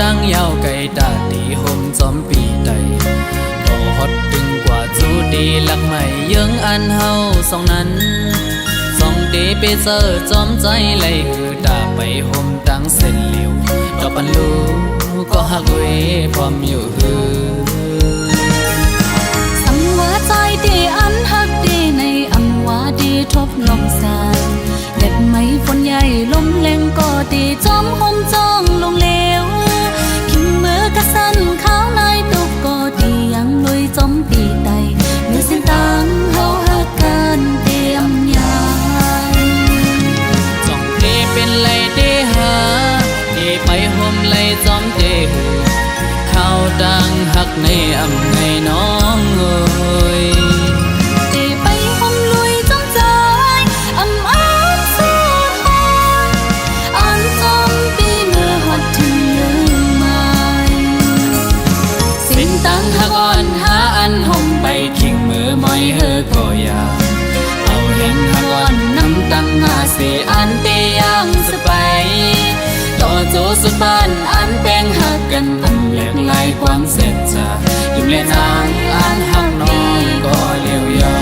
ดังยาวไกลตาตีห่มจอมปีใดต่อฮอดตึงกว่าจูดีหลักใหม่ยังอันเฮาสองนั้นสองดีไปเจอจอมใจไหลหือตาไปห่มดังเส้นเหลียวดอกปันลูก็หักเวพร้อมอยู่หือสังว่าใจดีอันหักดีในอำว่าดีทบลมสานเล็ดไม้ฝนใหญ่ลมแรงก็ดีจอมห่มจ้องลงเลวขิงมือกระสันข้าวในตุกก็ดียังลุยจอมปีใดเมื่อสิ้นตังเฮาหักกันเตรียมยายจ้องเตเป็นไรเดหาเตไปห่มไรจอมเตหือข้าวดังหักในอำในน้องเอ้ยเตไปห่มลุยจอมใจอำอ้างสู้ทนอันจอมปีเมื่อฮอดถึงเรื่องใหม่สิ้นตังหักอ่อนหาอันห่มไปขิงมือมอยเฮอก็อยาเอาเห็นหักอ่อนน้ำตังหาเสอันเตยังสไปต่อโจสุดบ้านอันแป้งหักกันอันแหลกลายความเสร็จจะยุ่มเล่นนางอันหักน้องก็เลี้ยวเยอะ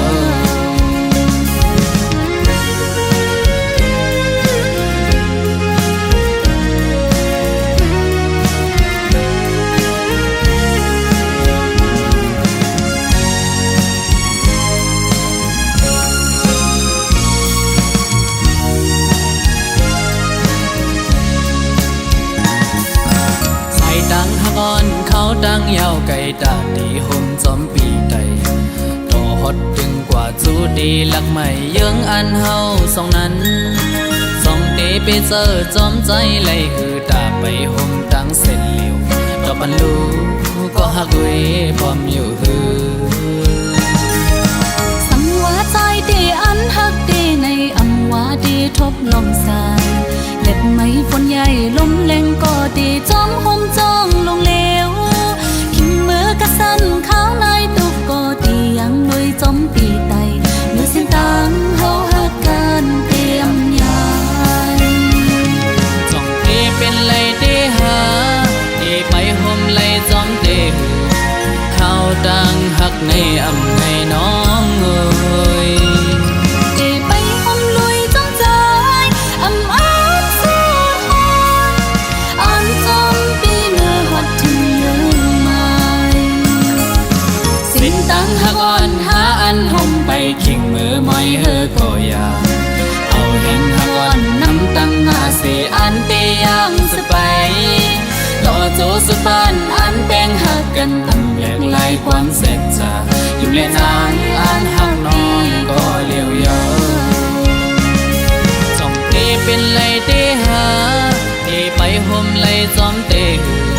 เขาดังยาวไกลตาตีห่มจอมปีใดต่อฮอดตึงกว่าจูดีหลักใหม่ยังอันเฮาสองนั้นสองเดไปเจอจอมใจไหลหือตาไปห่มดังเส้นเหลียวดอกปันลูก็หักเวพร้อมอยู่หือสังว่าใจดีอันหักดีในอำว่าดีทบลมสานเล็ดไม้ฝนใหญ่ลมแรงก็ดีจอมห่มจ้องลงเลวขิงมือกระสันข้าวในตุกก็ดียังลุยจอมปีใดเมื่อสิ้นตังเฮาหักกันเตรียมยายจ้องเตเป็นไรเดหาเตไปห่มไรจอมเตหือข้าวดังหักในอำในน้องเอ้ยหักอ่อนหาอันห่มไปขิงมือมอยเฮอก็อยาเอาเห็นหักอ่อนน้ำตังหาเสอันเตยังสไปต่อโจสุดบ้านอันแป้งหักกันอันแหลกลายความเสร็จจะยุ่มเล่นนางอันหักน้องก็เลี้ยวเยอะจ้องเตเป็นไรเตหาเตไปห่มไรจอมเตหือ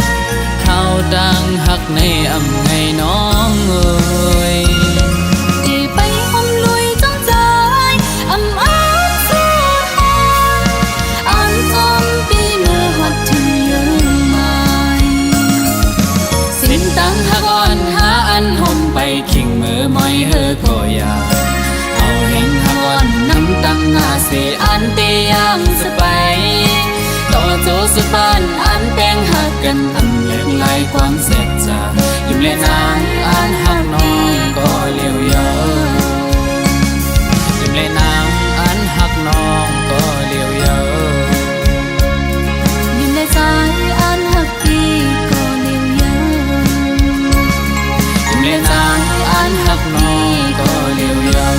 ข้าวดังหักในอำในน้องเอ้ยที่ไปห่มลุยจอมใจอำอ้างสู้ทนอันจอมปีเมื่อฮอดถึงเรื่องใหม่สิ้นตังหักอ่อนหาอันห่มไปขิงมือมอยเฮอก็อยาเอาเห็นหักอ่อนน้ำตังหาเสอันเตยังสไปต่อโจสุดบ้านอันแป้งหักกันอันแหลกลายความเสร็จจะยุ่มเล่นนางอันหักน้องก็เลี้ยวเยอะยุ่มเล่นนางอันหักน้องก็เลี้ยวเยอะยุ่มเล่นใจอันหักพี่ก็เลี้ยวเยอะยุ่มเล่นนางอันหักน้องก็เลี้ยวเยอะ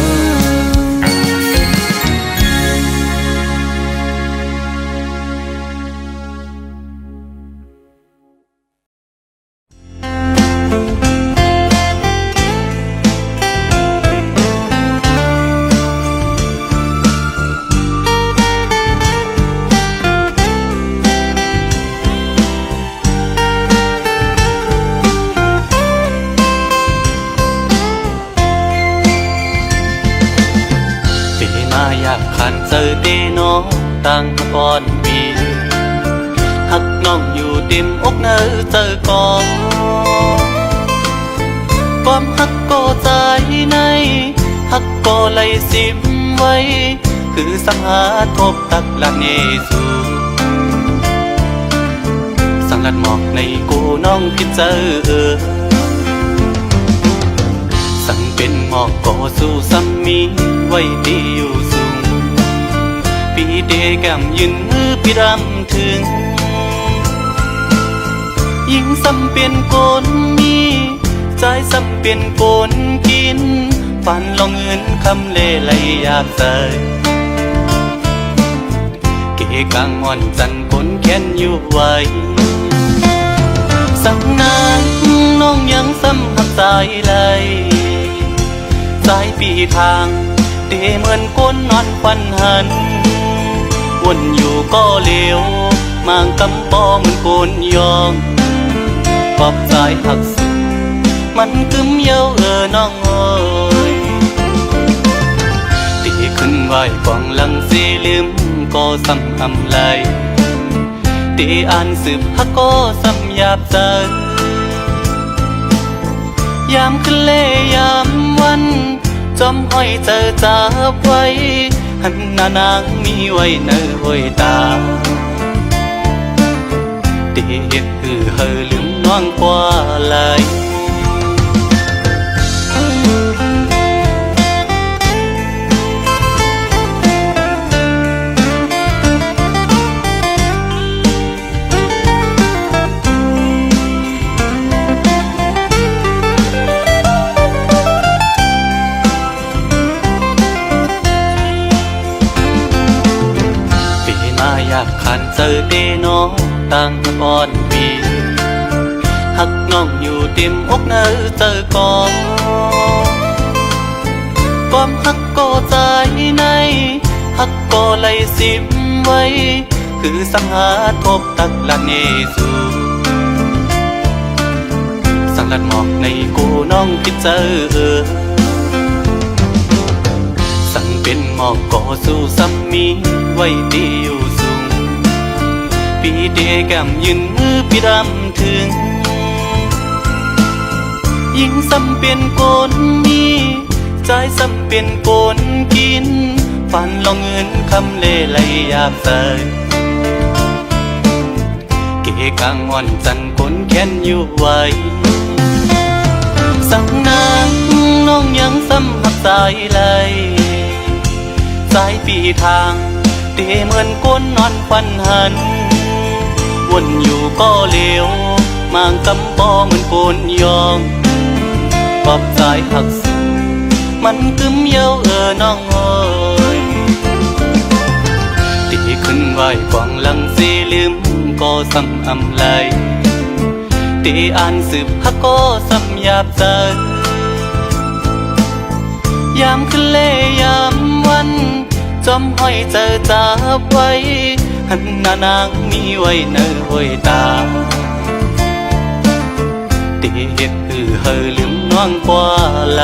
อยากขันเจอเดน้องตั้งก่อนปีหักน้องอยู่เต็มอกเนอเจอก่อนความหักก็ใจในหักก็ไหลซิมไว้คือสังหาทบตักละเนสูสัง ลัดหมอกในกูน้องพิเจอสั่งเป็นหมอกก่อสู้ซ้ำมีไว้ดีอยู่สูงปีเดแก้มยืนมือพี่รำถึงยิ่งซ้ำเปลี่ยนโกนมีใจซ้ำเปลี่ยนโกนกินฝันลองเงินคำเล่ไหลอยากใส่เกกลางม่อนจันคนแค้นอยู่ไว้สังนานน้องยังซ้ำหักสายไหลสายปีทางเดเหมือนก้นนอนควันหันวนอยู่ก็เลี้ยวมางกำปอเหมือนโกนยองปอบสายหักสุดมันกึมเย้าน้องเอ้ยตีขึ้นไหวกองหลังสีลืมก็ซ้ำอำไลตีอ่านสืบฮักก็ซ้ำหยาบใจยามขึ้นเล่ยามวันจอมห้อยเจอจับไว้หันหน้านางมีไว้เนอห้อยตาเด็ดเฮอลืมน้องกว่าไหลอยากขันเจอเดน้องตั้งอ่อนปีหักน้องอยู่เต็มอกเนอเจอกองความหักก็ใจในหักก็ไหลสิบไว้คือสังหาทบตักละเนสูสังลัดหมอกในกูน้องคิดเจอสั่งเป็นหมอกก่อสู้ซ้ำมีไว้ดีอยู่สูงปีเดแก้มยืนมือพี่รำถึงยิ่งซ้ำเป็นโกนมีใจซ้ำเป็นโกนกินฝันลองเงินคำเล่ไหลอยากใส่เกกลางอ่อนจันคนแค้นอยู่ไว้สั่งนางน้องยังซ้ำหักสายไหลสายปีทางเดเหมือนก้นนอนควันหันวนอยู่ก็เลี้ยวมางกำปอเหมือนโกนยองปอบสายหักสุดมันกึมเย้าน้องเอ้ยตีขึ้นไหวกวางหลังสีลืมก็ซ้ำอำไลตีอ่านสืบฮักก็ซ้ำหยาบใจยามขึ้นเล่ยามวันจอมห้อยเจอจับไว้หันหน้านางมีไว้เนอห้อยตาเด็ดเฮอลืมน้องกว่าไหล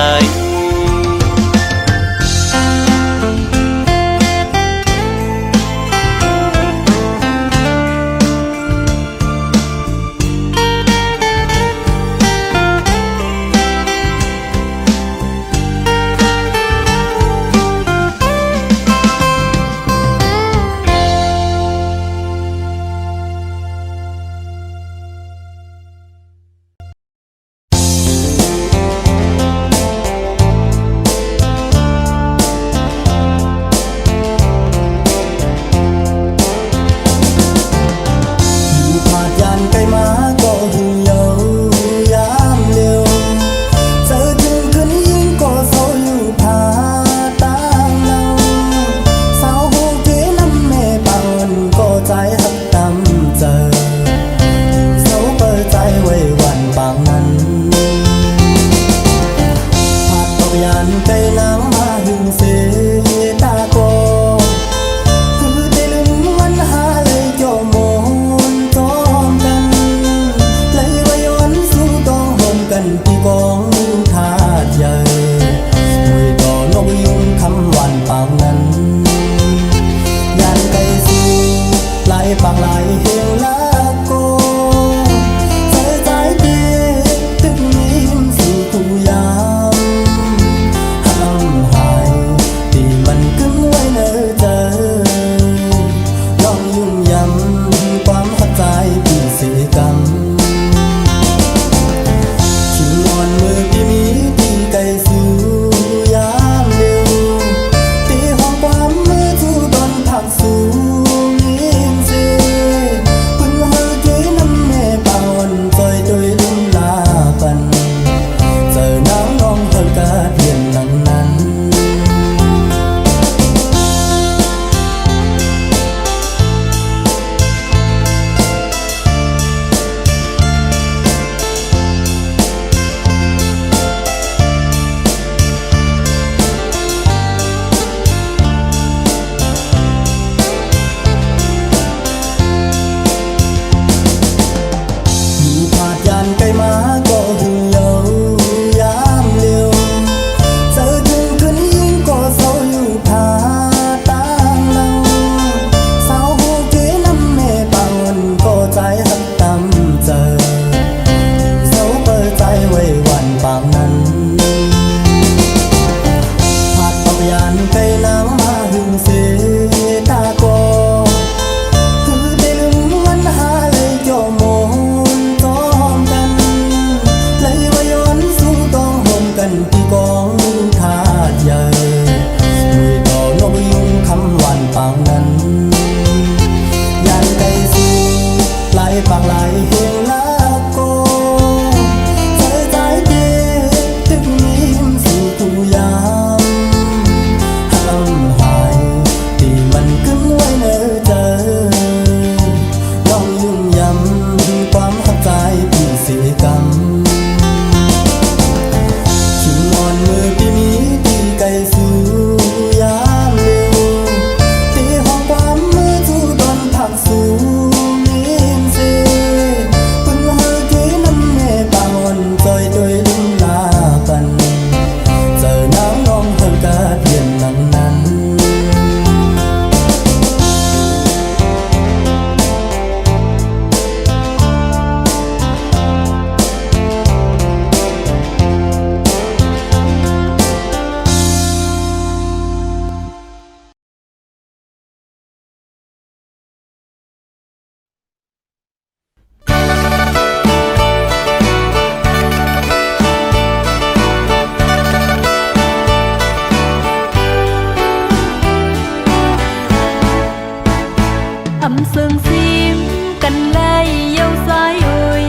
ำเสิงซิมกันเลยเย้าสายเอ่ย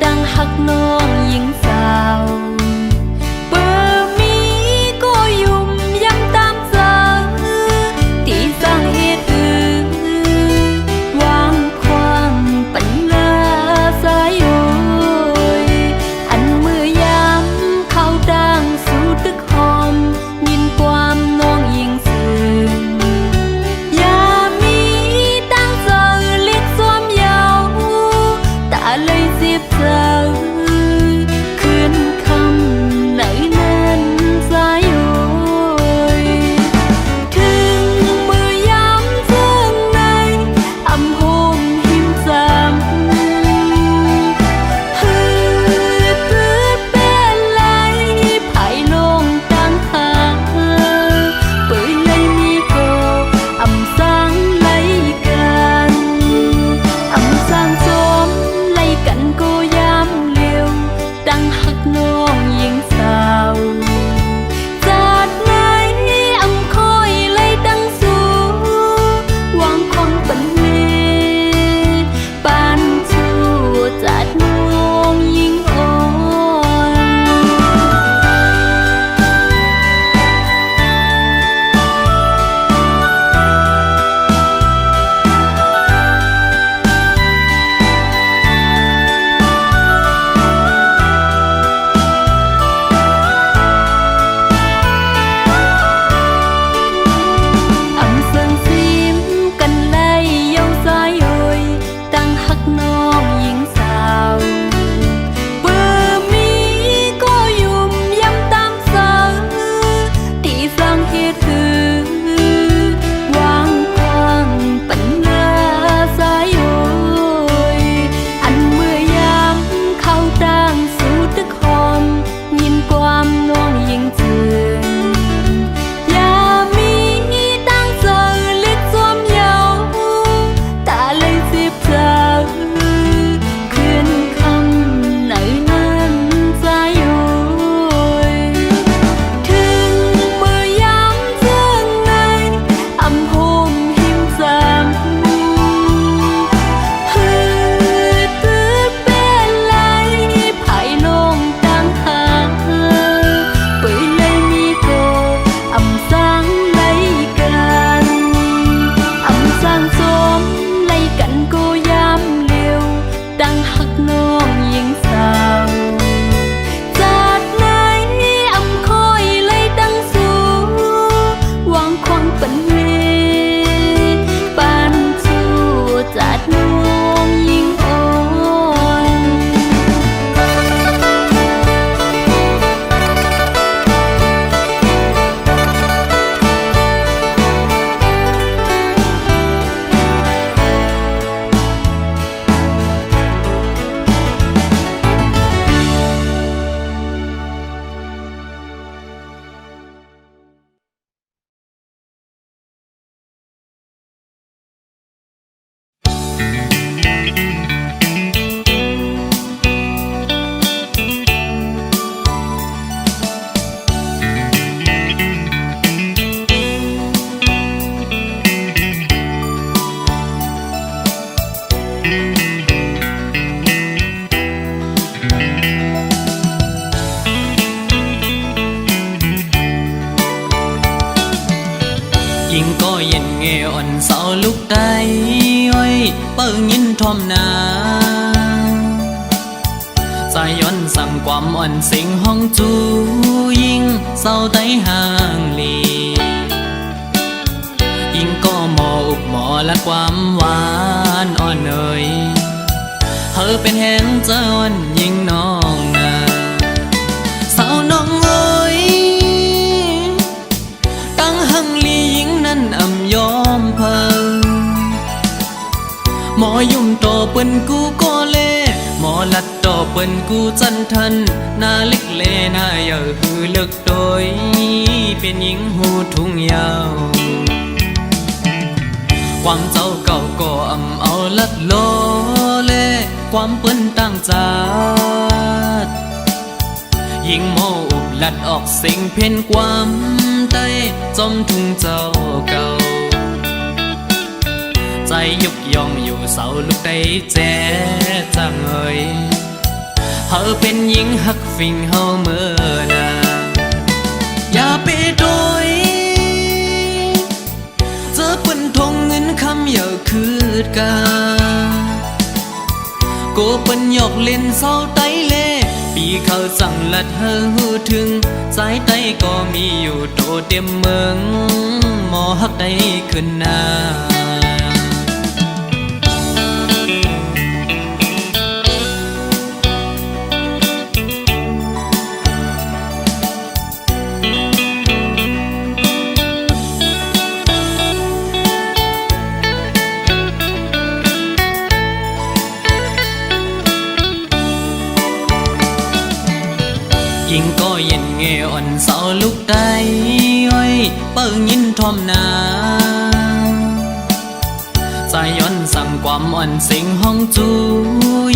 ดังหักน้องหญิงสาวเปิดมีก็ยุ่มย้ำตามใจที่สร้างเหตุอื่นวางความปัญญาสายเอ่ยอันมือยามเข้าดังสู่ตึกหอมยินความน้องหญิงสื่ออย่ามีตั้งเจอเล็กสวมยาวตาเลยเสียบเจอคืนคำไหนนั้นสายโอยถึงมือยามเจิงในอำโฮมหิมจำฮือตื้อเป็นไรภายลงตั้งหาเปิดเลยมีก็อำสร้างไล่กันอำสร้างจมไล่กันก็ยามเร็วดังหักน้องหญิงสาวจากไหนอำคอยไล่ดังสู่วางความปันเลปานชูจัดน้องหญิงอ่อน อำเสิงซิมกันเลยเย้าสายเอ่ยตั้งหักน้องหญิงสาวเปิดมีก็ยุ่มย้ำตามเสอที่สร้างเหตุอื่นวางความปัญญาสายเอ่ยอันเมื่อยามเข้าตั้งสู่ตึกหอมยินความน้องหญิงเจือนอย่ามีตั้งเจอเล็กสวมยาวตาเลยเสียบเจอคืนคำไหนนั้นสายโอยถึงมือยามเจิงในอำโฮมหิมจำฮือตื้อเป็นไรภายลงตั้งหาเปิดเลยมีก็อำสร้างไล่กันอำสร้างจมไล่กันก็ยามเร็วดังหักน้องหญิงสาวจากไหนอำคอยไล่ดังสู่วางความปันเลปานชูจัดน้องหญิงอ่อน ยิงก็เย็นเงอ่อนเสาลุกได้อ้อยเปิ้งยินทอมนาใจย้อนสั่งความอ่อนสิงห้องจูยิงเศร้าได้ห่างลียิงก็หมออุบหมอและความหวานอ่อนเอ่ยเธอเป็นแห่งเจ้าอ่อนยิงน้องนาสาวน้องเอ้ยตั้งหังลียิงนั้นอำยอมเพิ่งหมอยุ่มโตเปิ้นกูก็เล่หมอลัดโตเปิ้นกูจันทันหน้าเล็กเลหน้าเยอะหือเลิกโดยเป็นหญิงหูทุ่งยาวความเจ้าเก่าก็อำเอาลัดโลเลความเปิ้นตั้งจาดยิงโมอุบลัดออกสิ่งเพ่นความใต้จอมทุ่งเจ้าเก่าใจ ยุกยองอยู่เสาลูกได้แจ้จังเอ่ยเฮาเป็นหญิงหักฟิงเฮาเมื่อนาอย่าไปโดยเจอปืนทงเงินคำอย่าคืดกาโกเปิ้นหยอกเล่นเศร้าไตเล่ปีเขาสั่งลัดเฮอหูถึงสายไตก็มีอยู่โตเต็มเมืองหมอฮักได้ขึ้นหน้ายิงก็เย็นเงอ่อนเสาลูกได้อ้อยเปิ้งยินทอมนาใจย้อนสั่งความอ่อนสิงห้องจู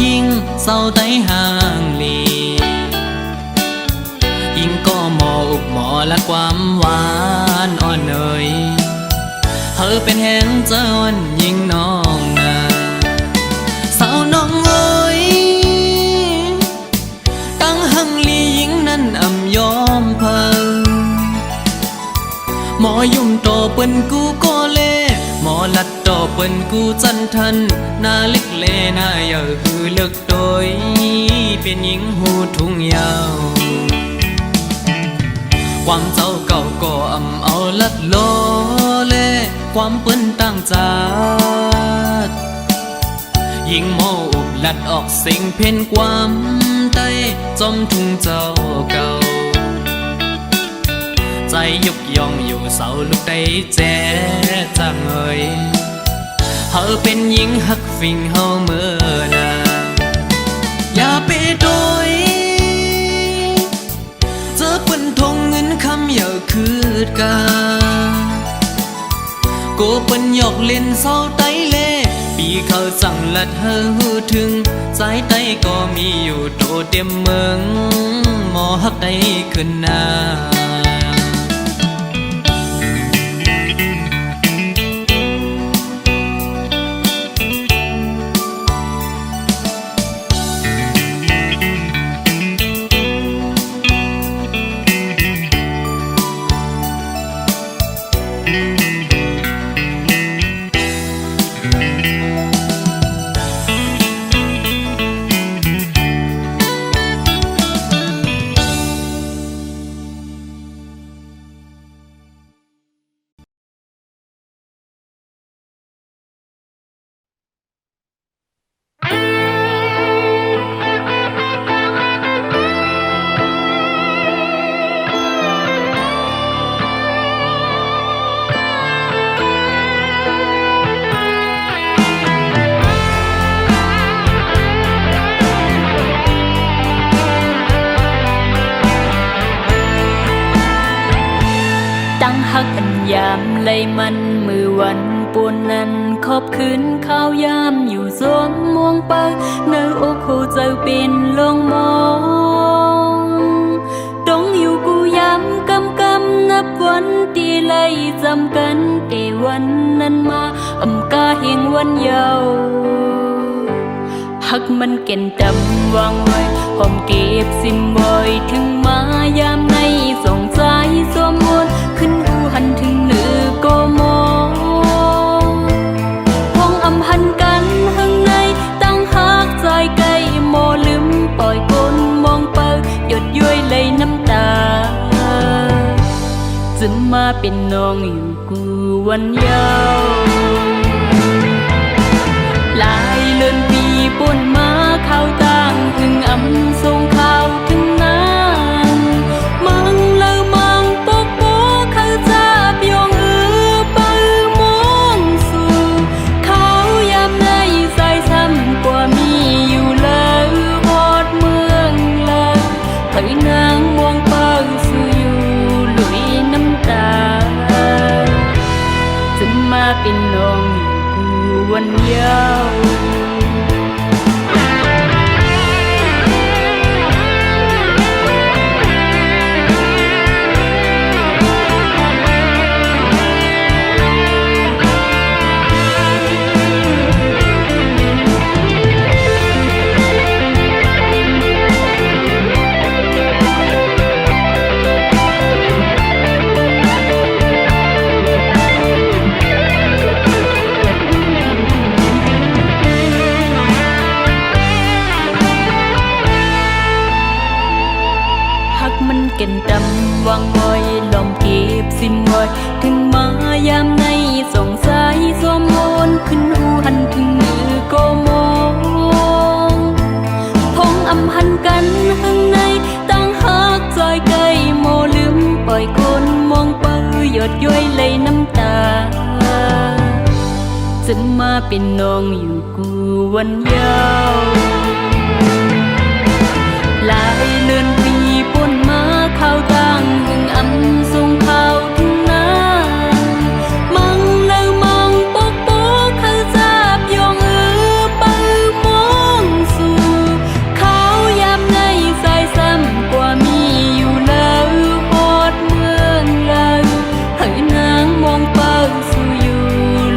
ยิงเศร้าไตห่างลียิงก็หมออุบหมอและความหวานอ่อนเอ่ยเธอเป็นแหงเจ้าอ่อนยิงน้องนาสาวน้องเอ้ยตั้งหังลียิงนั้นอำยอมเพิงหมอยุ่มต่อเปิ้นกูก็เล่หมอลัดต่อเปิ้นกูจันทันหน้าเล็กเล่หน้าเยาหือเลิกโดยเป็นหญิงหูทุ่งยาวความเจ้าเก่าก็อำเอาลัดโลเล่ความเปิ้นตั้งจาดยิงหมออุบลัดออกสิ่งเพ่นความใต้จอมทุ่งเจ้าเก่าใจยุกยองอยู่เสาลูกได้แจ้จังเอ่ยเฮาเป็นหญิงหักฟิงเฮาเมื่อนาอย่าไปโดยเจอปืนทงเงินคำอย่าคืดกาโกเปิ้นหยอกเล่นเศร้าไตเล่ปีเขาสั่งลัดเฮอหูถึงสายไตก็มีอยู่โตเต็มเมืองหมอฮักได้ขึ้นหน้าหักอันยามไลมันมือวันปวนนั้นขอบคืนข้าวยามอยู่สวมม่วงปักเนื้ออกหูเจ้าเป็นลงมองต้องอยู่กูยามกำกำนับวันตีไล่จำกันแต่วันนั้นมาอำกาเฮงวันเยาว์หักมันเก่นจำวางไว้หอมเก็บสิมบ่อยถึงมายามในส่งใจสวมมนขึ้นหูหันถึงเหนือก็มองพองอำหันกันข้างในตั้งหักใจไกลโมลืมปล่อยกลมองเปิดหยดย้อยไหลน้ำตาจึงมาเป็นน้องอยู่กูวันเยาว์หลายเลือนปีป่นมาเข้าต่างถึงอำทรงข่าวถึงนางมังเลอมังปกโปเข้าจับยองปือมองสู่เขายามในใส่ซ้ำกว่ามีอยู่เลยหอดเมืองเลยเคยนางมองเปิงสู่อยู่ลุยน้ำตาจึงมาเป็นน้องอยู่กูวันเยาว์ จะมาเป็นน้องอยู่กูวันยาวหลายเลือนปีป่นมาเข้าตั้งหึงอำส่งเข้าทุ่งนามังแล้วมังปกปกเขาจับยองปื้อมองสู่เขายามในสายซ้ำกว่ามีอยู่แล้วโหดเมืองแล้วให้นางมองเป้าสู่อยู่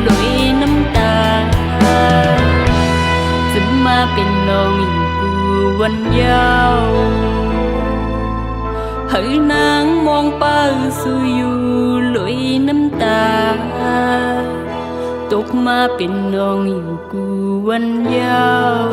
ลอยน้ำตาจะมาเป็นน้องอยู่กูวันยาวให้นางมองเป้าสู่อยู่ลอยน้ำตาตกมาเป็นน้องอยู่กูวันยาว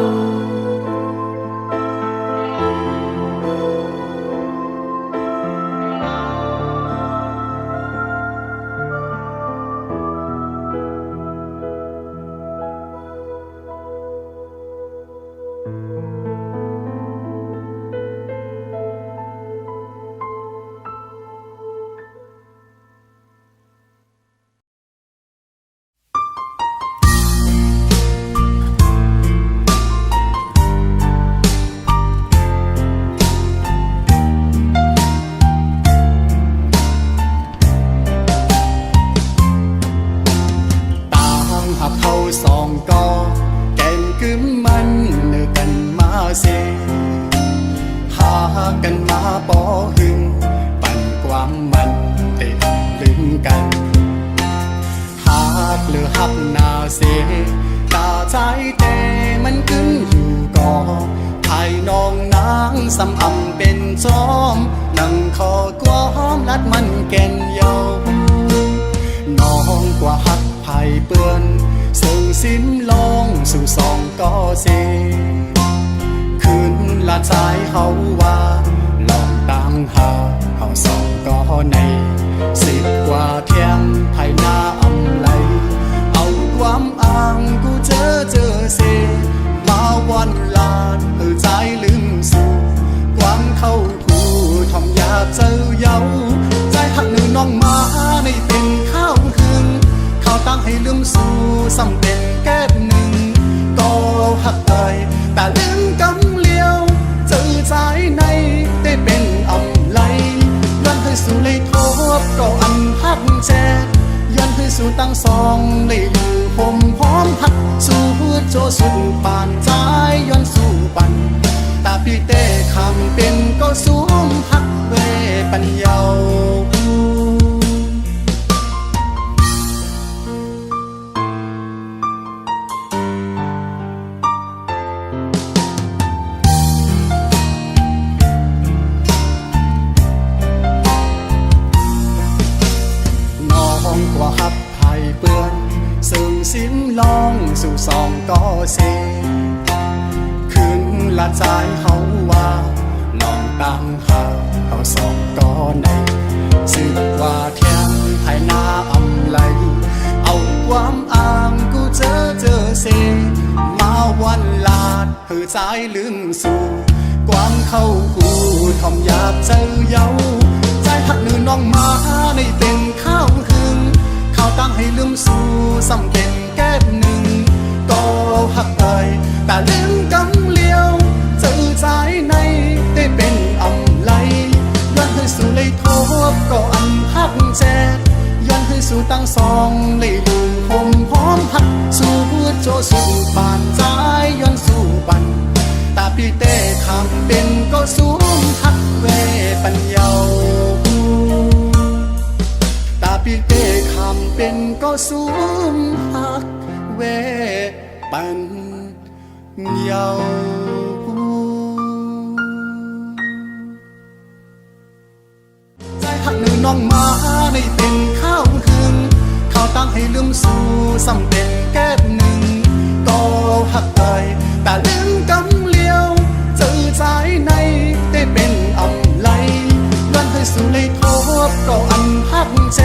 หักเขาสองก็แก่งกึมมันเนื้อกันมาเสหากันมาปอหึงปั่นความมันเตะลึงกันหากหรือหักนาเสตาใจแต่มันกึ้งอยู่ก่อไทยน้องนางสำอำเป็นจอมนั่งคอกวอมลัดมันแก่นเยาน้องกว่าหักไผ่เปื้อนส่งสิ้นลองสู่สองก็เสคืนละใจเฮาว่าลองตามหาเฮาสองก็ใน10 กว่าเที่ยงไทยหน้าอำไลเอาความอ้างกูเจอเสมาวันลาดใจลืมสู่ความเข้าผู้ทอมอยากเจอเย้าใจหักหนึ่งน้องมาในเป็นข้าวคืนเขาตั้งให้ลืมสู่สำเป็นแก้บหนึ่งก็หักใจแต่ลืมกำเลี้ยวเจอใจในได้เป็นอำไลย้อนให้สู่เลยทบก็อันหักแจย้อนให้สู่ตั้งสองเลยอยู่ผมพร้อมหักสู่โจสุดปานใจย้อนสู่ปันตาพี่เต้คำเป็นก็สูงหักเวปัญญากว่าหับไผ่เปื้อนซึ่งสิ้นลองสู่สองก็เสคืนละใจเขาว่าลองตามหาเขาสองก็ใน10 กว่าเที่ยงไทยหน้าอำไลเอาความอ้างกูเจอเสมาวันลาดเธอใจลืมสู่ความเข้ากูทอมอยากเจอเย้าใจหักหนึ่งน้องมาในเป็นข้าวคืนเขาตั้งให้ลืมสู่สำเป็นแก้บหนึ่งก็หักเอ่ยแต่ลืมกำเลี้ยวเจอใจในได้เป็นอำไลย้อนให้สู่เลยทบก็อันหักแจย้อนให้สู่ตั้งสองเลยลืมผมพร้อมหักสู่โจสุดปานใจย้อนสู่ปันตาพี่เต้คำเป็นก็สูงหักเวปัญญาพี่เต้คำเป็นก็สูงหักเวปัญญาใจหักหนึ่งน้องมาในเป็นข้าวคืนเขาตั้งให้ลืมสู่สำเป็นแก้บหนึ่งก็หักเอ่ยแต่ลืมกำเลี้ยวเจอใจในได้เป็นอำไลย้อนให้สู่เลยทบก็อันหักแจ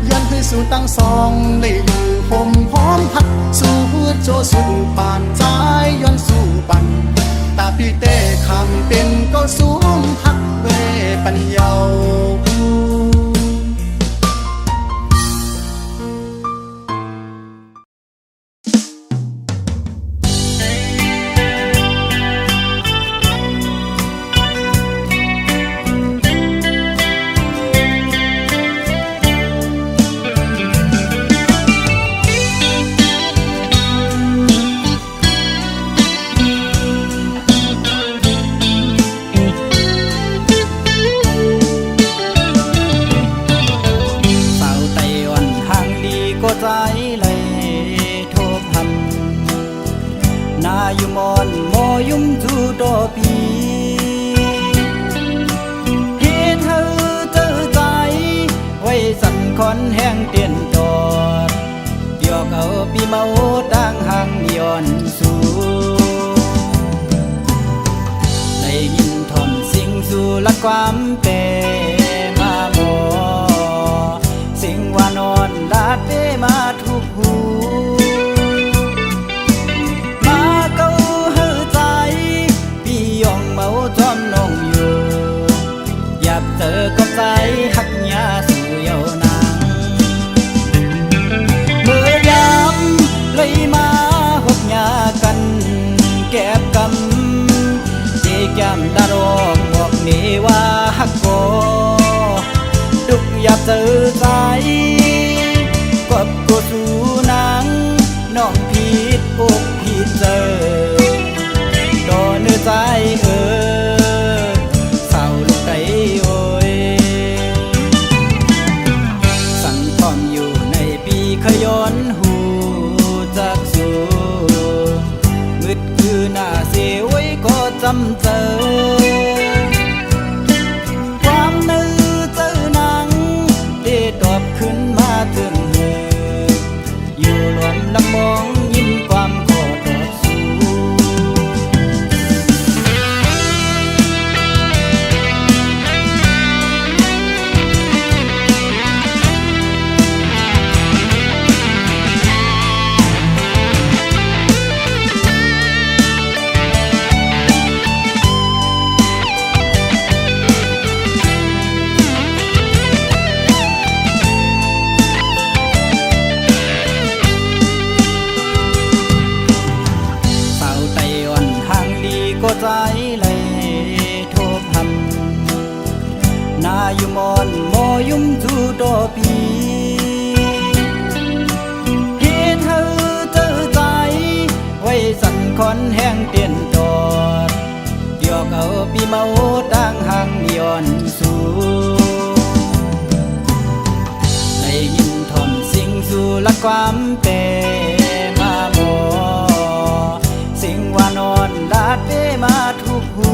ย้อนให้สู่ตั้งสองเลยอยู่ผมพร้อมหักสู่โจสุดปานใจย้อนสู่ปันตาพี่เต้คำเป็นก็สูงหักเวปัญญา นาอยู่มอนโมยุ่มจูโดปีเฮ็ดเธอเจอใจไว้สั่นคอนแห้งเตียนจอดเดียวเขาปีเมาตั้งห่างย้อนสู่ได้ยินทอมสิ่งสู่ลัดความเปมาโมสิ่งว่านอนลาดเปมาทุกหูมาเก้าเฮือใจพี่ยองเมาจอมน้องอยู่อยากเจอกับใจหักยาสู่เยาวนางเมื่อยามเลยมาหกยากันแก็บกำเจแก้มดารองบอกนี่ว่าหักโกดุกอยากเจอใจกับกูสู่นางน้องผิดอกผิดเจอดอเนื้อใจเศร้าลูกไก่โอยสั่งพร้อมอยู่ในปีขย้อนหูจากสู่มืดคือหน้าเสียไว้ก็จำเจอความนึกเจอหนังได้ตอบขึ้นมาถึงเธออยู่รวมลำมองยิ้มความขอตอบสู่ก็ใจเลยโทบหำนาอยู่มอนโมยุ่มจูโดปีเฮ็ดเธอเจอใจไว้สั่นคอนแห้งเตียนจอดเดียวเขาปีเมาตั้งห่างย้อนสู่ได้ยินทอมสิ่งสู่ลัดความเปมาโมสิ่งว่านอนลาดเปมาทุกหู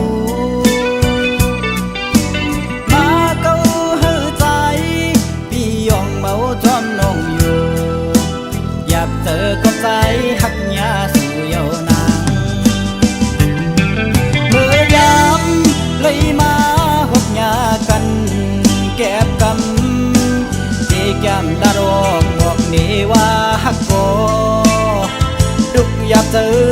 มาเก้าเฮือใจพี่ยองเมาจอมน้องอยู่อยากเจอกับใจหักยาสู่เยาวนางเมื่อยามเลยมาหกยากันแก็บกำที่แก้มดารองบอกนี่ว่าหักโกดุกอยากเจอ